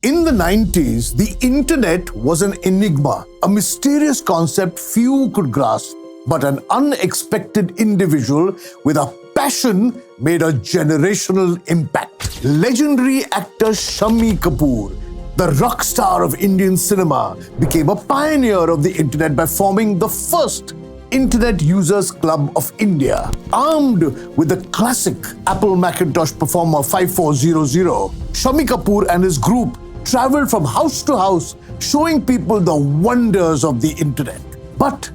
In the 90s, the internet was an enigma, a mysterious concept few could grasp, but an unexpected individual with a passion made a generational impact. Legendary actor Shammi Kapoor, the rock star of Indian cinema, became a pioneer of the internet by forming the first Internet Users Club of India. Armed with the classic Apple Macintosh Performer 5400, Shammi Kapoor and his group traveled from house to house, showing people the wonders of the internet. But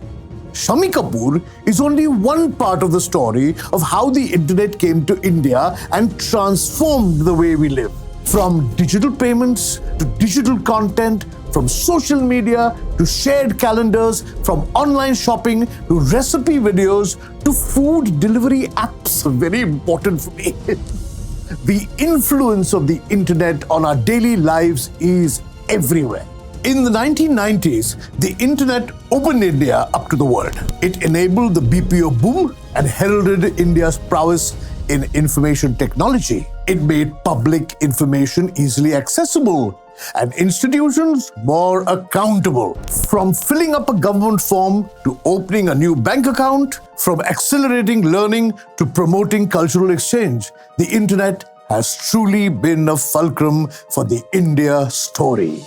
Shammi Kapoor is only one part of the story of how the internet came to India and transformed the way we live. From digital payments to digital content, from social media to shared calendars, from online shopping to recipe videos to food delivery apps, very important for me. The influence of the internet on our daily lives is everywhere. In the 1990s, the internet opened India up to the world. It enabled the BPO boom and heralded India's prowess in information technology. It made public information easily accessible and institutions more accountable. From filling up a government form to opening a new bank account, from accelerating learning to promoting cultural exchange, the internet has truly been a fulcrum for the India story.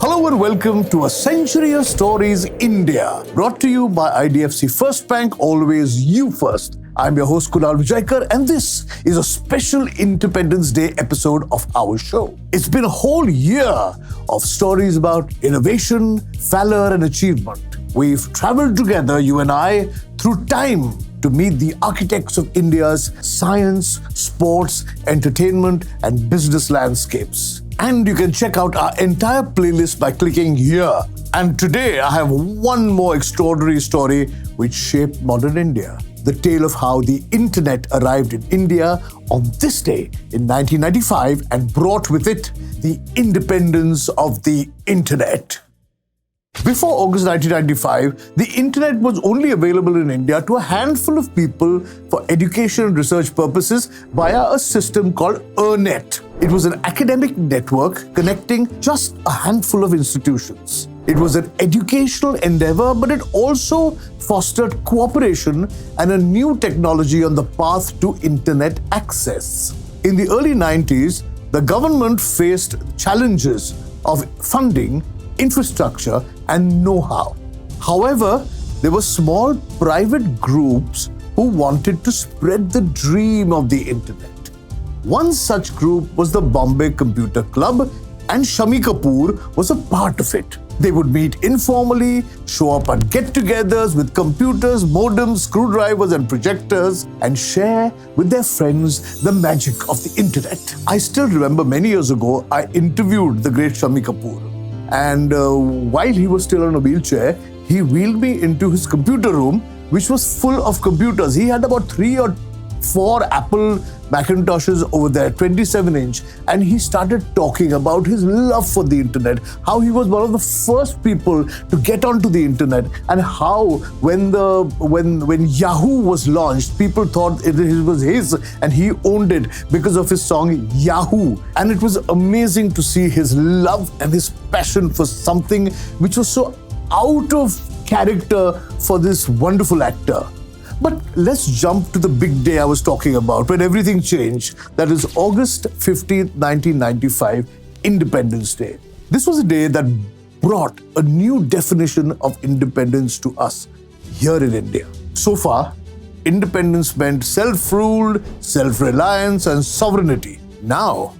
Hello and welcome to A Century of Stories India, brought to you by IDFC FIRST Bank, always you first. I'm your host Kunal Vijaykar, and this is a special Independence Day episode of our show. It's been a whole year of stories about innovation, valor and achievement. We've traveled together, you and I, through time to meet the architects of India's science, sports, entertainment and business landscapes. And you can check out our entire playlist by clicking here. And today I have one more extraordinary story which shaped modern India. The tale of how the internet arrived in India on this day in 1995 and brought with it the independence of the internet. Before August 1995, the internet was only available in India to a handful of people for education and research purposes via a system called ERNET. It was an academic network connecting just a handful of institutions. It was an educational endeavor, but it also fostered cooperation and a new technology on the path to internet access. In the early 90s, the government faced challenges of funding, infrastructure, and know-how. However, there were small private groups who wanted to spread the dream of the internet. One such group was the Bombay Computer Club, and Shammi Kapoor was a part of it. They would meet informally, show up at get-togethers with computers, modems, screwdrivers and projectors, and share with their friends the magic of the internet. I still remember many years ago, I interviewed the great Shammi Kapoor. And while he was still on a wheelchair, he wheeled me into his computer room, which was full of computers. He had about 3 or 4 Apple Macintoshes over there, 27-inch, and he started talking about his love for the internet, how he was one of the first people to get onto the internet, and how when Yahoo was launched, people thought it was his, and he owned it because of his song Yahoo. And it was amazing to see his love and his passion for something which was so out of character for this wonderful actor. But let's jump to the big day I was talking about, when everything changed. That is August 15th, 1995, Independence Day. This was a day that brought a new definition of independence to us here in India. So far, independence meant self-ruled, self-reliance and sovereignty. Now,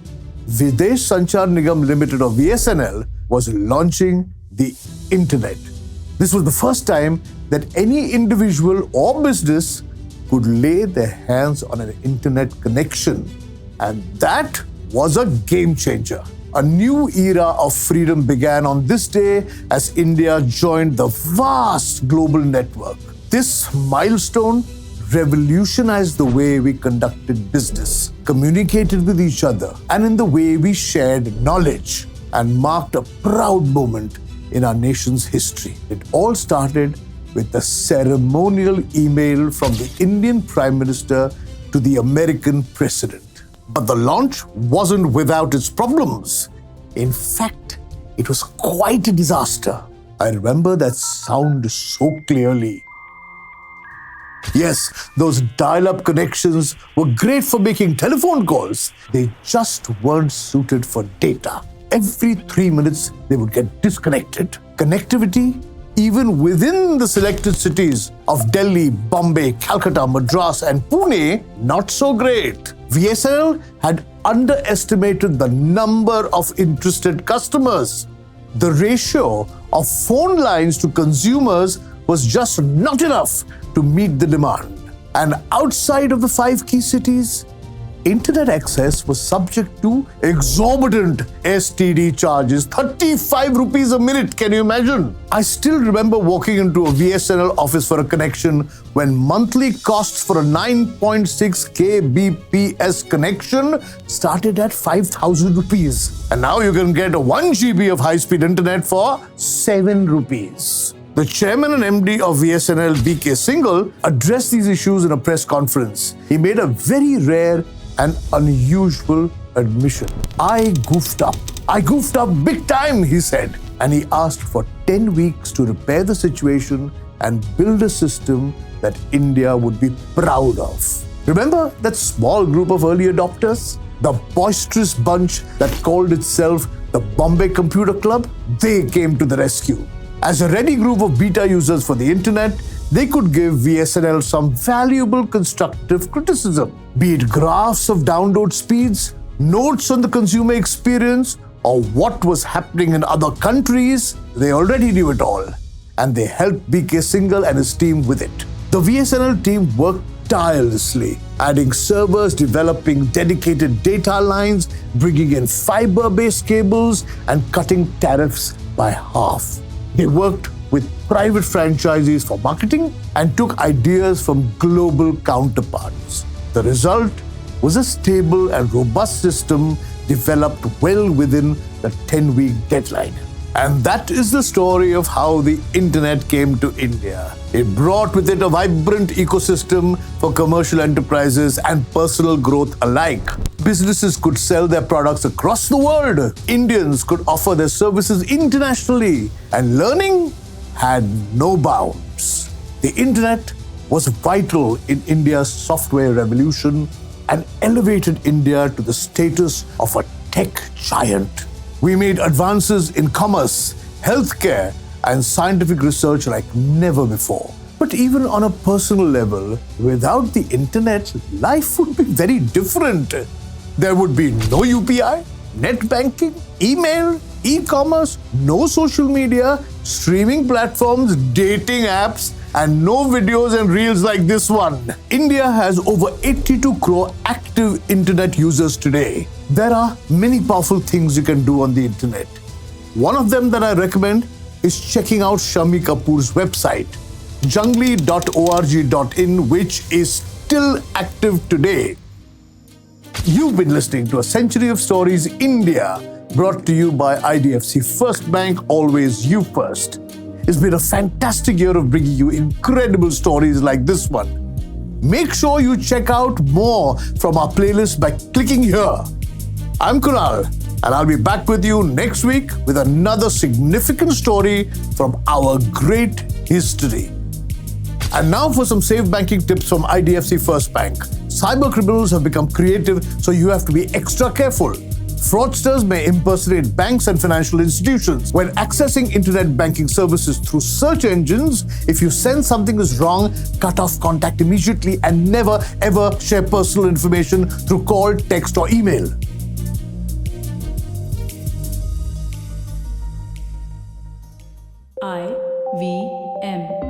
Videsh Sanchar Nigam Limited, or VSNL, was launching the internet. This was the first time that any individual or business could lay their hands on an internet connection. And that was a game changer. A new era of freedom began on this day as India joined the vast global network. This milestone revolutionized the way we conducted business, communicated with each other, and in the way we shared knowledge, and marked a proud moment in our nation's history. It all started with the ceremonial email from the Indian Prime Minister to the American President. But the launch wasn't without its problems. In fact, it was quite a disaster. I remember that sound so clearly. Yes, those dial-up connections were great for making telephone calls. They just weren't suited for data. Every 3 minutes, they would get disconnected. Connectivity, even within the selected cities of Delhi, Bombay, Calcutta, Madras, and Pune, not so great. VSNL had underestimated the number of interested customers. The ratio of phone lines to consumers was just not enough to meet the demand. And outside of the 5 key cities, internet access was subject to exorbitant STD charges, 35 rupees a minute. Can you imagine? I still remember walking into a VSNL office for a connection when monthly costs for a 9.6 kbps connection started at 5,000 rupees. And now you can get a 1 GB of high-speed internet for 7 rupees. The chairman and MD of VSNL, BK Singhal, addressed these issues in a press conference. He made a very rare and unusual admission. I goofed up. I goofed up big time, he said. And he asked for 10 weeks to repair the situation and build a system that India would be proud of. Remember that small group of early adopters? The boisterous bunch that called itself the Bombay Computer Club? They came to the rescue. As a ready group of beta users for the internet, they could give VSNL some valuable constructive criticism, be it graphs of download speeds, notes on the consumer experience, or what was happening in other countries. They already knew it all, and they helped BK Singhal and his team with it. The VSNL team worked tirelessly, adding servers, developing dedicated data lines, bringing in fiber-based cables, and cutting tariffs by half. They worked with private franchisees for marketing and took ideas from global counterparts. The result was a stable and robust system developed well within the 10-week deadline. And that is the story of how the internet came to India. It brought with it a vibrant ecosystem for commercial enterprises and personal growth alike. Businesses could sell their products across the world. Indians could offer their services internationally. And learning had no bounds. The internet was vital in India's software revolution and elevated India to the status of a tech giant. We made advances in commerce, healthcare, and scientific research like never before. But even on a personal level, without the internet, life would be very different. There would be no UPI, net banking, email, e-commerce, no social media, streaming platforms, dating apps, and no videos and reels like this one. India has over 82 crore active internet users today. There are many powerful things you can do on the internet. One of them that I recommend is checking out Shammi Kapoor's website, jungli.org.in, which is still active today. You've been listening to A Century of Stories India, brought to you by IDFC FIRST Bank, always you first. It's been a fantastic year of bringing you incredible stories like this one. Make sure you check out more from our playlist by clicking here. I'm Kunal, and I'll be back with you next week with another significant story from our great history. And now for some safe banking tips from IDFC FIRST Bank. Cyber criminals have become creative, so you have to be extra careful. Fraudsters may impersonate banks and financial institutions. When accessing internet banking services through search engines, if you sense something is wrong, cut off contact immediately and never ever share personal information through call, text, or email. IVM